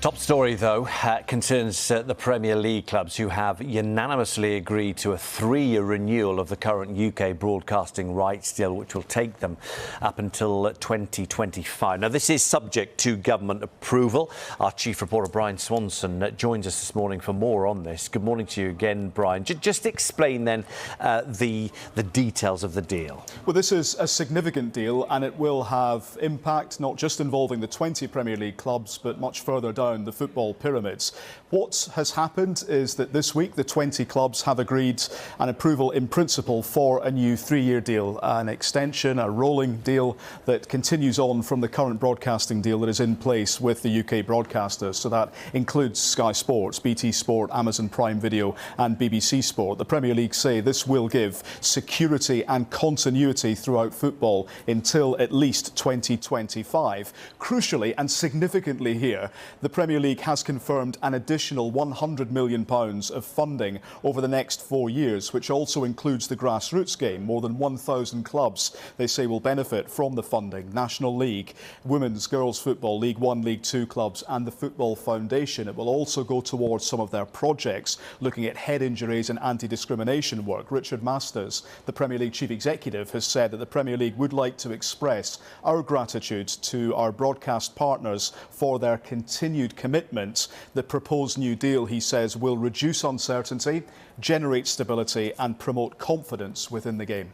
Top story, though, concerns the Premier League clubs who have unanimously agreed to a 3-year renewal of the current UK broadcasting rights deal, which will take them up until 2025. Now, this is subject to government approval. Our chief reporter, Bryan Swanson, joins us this morning for more on this. Good morning to you again, Bryan. Just explain, then, the details of the deal. Well, this is a significant deal, and it will have impact not just involving the 20 Premier League clubs, but much further down the football pyramids. What has happened is that this week the 20 clubs have agreed an approval in principle for a new 3-year deal, an extension, a rolling deal that continues on from the current broadcasting deal that is in place with the UK broadcasters. So that includes Sky Sports, BT Sport, Amazon Prime Video and BBC Sport. The Premier League say this will give security and continuity throughout football until at least 2025. Crucially and significantly here, the Premier League has confirmed an additional £100 million of funding over the next 4 years, which also includes the grassroots game. More than 1,000 clubs, they say, will benefit from the funding. National League, Women's, Girls Football, League One, League Two clubs and the Football Foundation. It will also go towards some of their projects, looking at head injuries and anti-discrimination work. Richard Masters, the Premier League Chief Executive, has said that the Premier League would like to express our gratitude to our broadcast partners for their continued commitment. The proposed new deal, he says, will reduce uncertainty, generate stability and promote confidence within the game.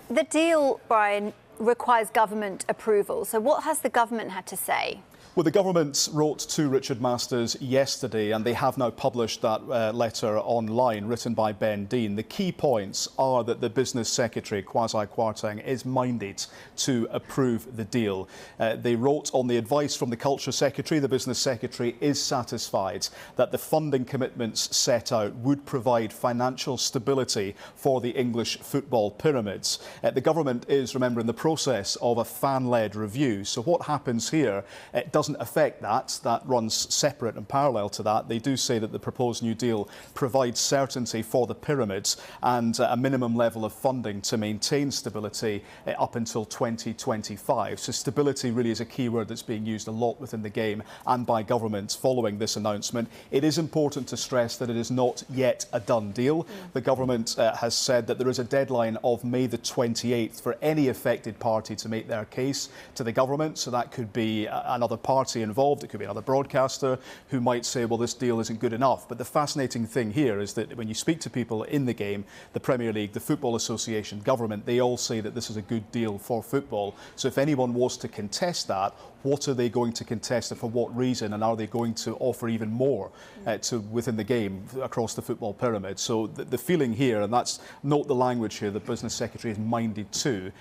The deal, Bryan, requires government approval. So what has the government had to say? Well, the government wrote to Richard Masters yesterday, and they have now published that letter online, written by Ben Dean. The key points are that the Business Secretary, Kwasi Kwarteng, is minded to approve the deal. They wrote, on the advice from the Culture Secretary, the Business Secretary is satisfied that the funding commitments set out would provide financial stability for the English football pyramids. The government is, remember, in the process of a fan-led review. So what happens here, it doesn't affect that. That runs separate and parallel to that. They do say that the proposed new deal provides certainty for the pyramids and a minimum level of funding to maintain stability up until 2025. So stability really is a key word that's being used a lot within the game and by governments following this announcement. It is important to stress that it is not yet a done deal. The government has said that there is a deadline of May the 28th for any affected party to make their case to the government. So that could be another party involved, it could be another broadcaster who might say, well, this deal isn't good enough. But the fascinating thing here is that when you speak to people in the game, the Premier League, the Football Association, government, they all say that this is a good deal for football. So if anyone was to contest that, what are they going to contest and for what reason? And are they going to offer even more to within the game across the football pyramid? So the feeling here, and that's note the language here, the Business Secretary is minded to.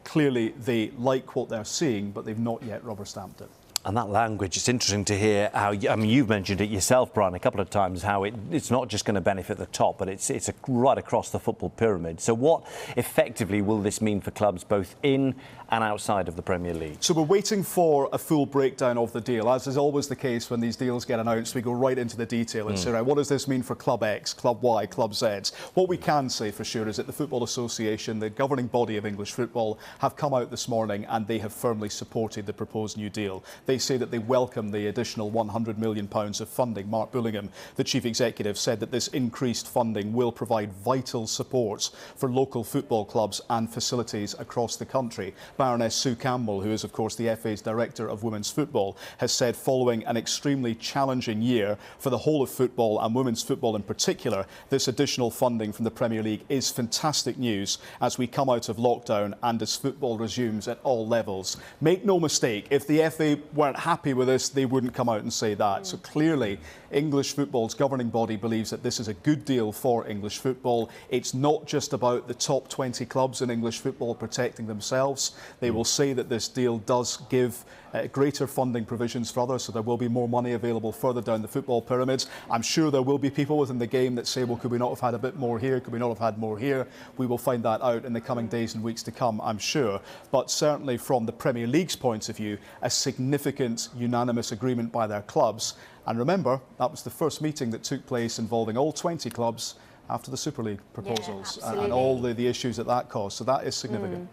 Clearly they like what they're seeing, but they've not yet rubber stamped it. And that language, it's interesting to hear how, I mean, you've mentioned it yourself, Bryan, a couple of times, how it's not just going to benefit the top, but it's right across the football pyramid. So what effectively will this mean for clubs both in and outside of the Premier League? So we're waiting for a full breakdown of the deal. As is always the case when these deals get announced, we go right into the detail and say, right, what does this mean for Club X, Club Y, Club Z? What we can say for sure is that the Football Association, the governing body of English football, have come out this morning and they have firmly supported the proposed new deal. They say that they welcome the additional £100 million of funding. Mark Bullingham, the chief executive, said that this increased funding will provide vital support for local football clubs and facilities across the country. Baroness Sue Campbell, who is of course the FA's Director of Women's Football, has said following an extremely challenging year for the whole of football and women's football in particular, this additional funding from the Premier League is fantastic news as we come out of lockdown and as football resumes at all levels. Make no mistake, if the FA weren't happy with this, they wouldn't come out and say that. So clearly, English football's governing body believes that this is a good deal for English football. It's not just about the top 20 clubs in English football protecting themselves. They will say that this deal does give greater funding provisions for others, so there will be more money available further down the football pyramids. I'm sure there will be people within the game that say, well, could we not have had a bit more here? Could we not have had more here? We will find that out in the coming days and weeks to come, I'm sure. But certainly from the Premier League's point of view, a significant unanimous agreement by their clubs. And remember, that was the first meeting that took place involving all 20 clubs after the Super League proposals and all the issues that caused. So that is significant.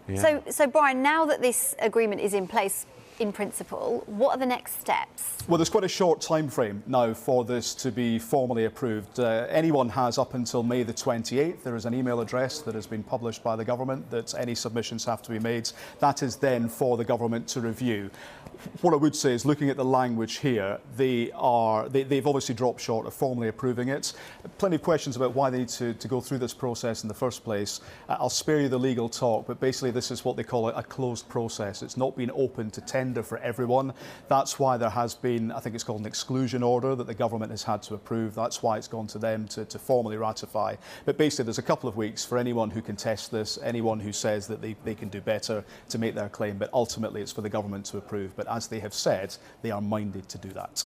So Bryan, now that this agreement is in place, in principle. What are the next steps? Well, there's quite a short time frame now for this to be formally approved. Anyone has up until May the 28th. There is an email address that has been published by the government that any submissions have to be made. That is then for the government to review. What I would say is, looking at the language here, they've obviously dropped short of formally approving it. Plenty of questions about why they need to go through this process in the first place. I'll spare you the legal talk, but basically this is what they call a closed process. It's not been open to tender for everyone. That's why there has been, I think it's called an exclusion order that the government has had to approve. That's why it's gone to them to formally ratify. But basically there's a couple of weeks for anyone who can test this, anyone who says that they can do better to make their claim. But ultimately it's for the government to approve. But as they have said, they are minded to do that.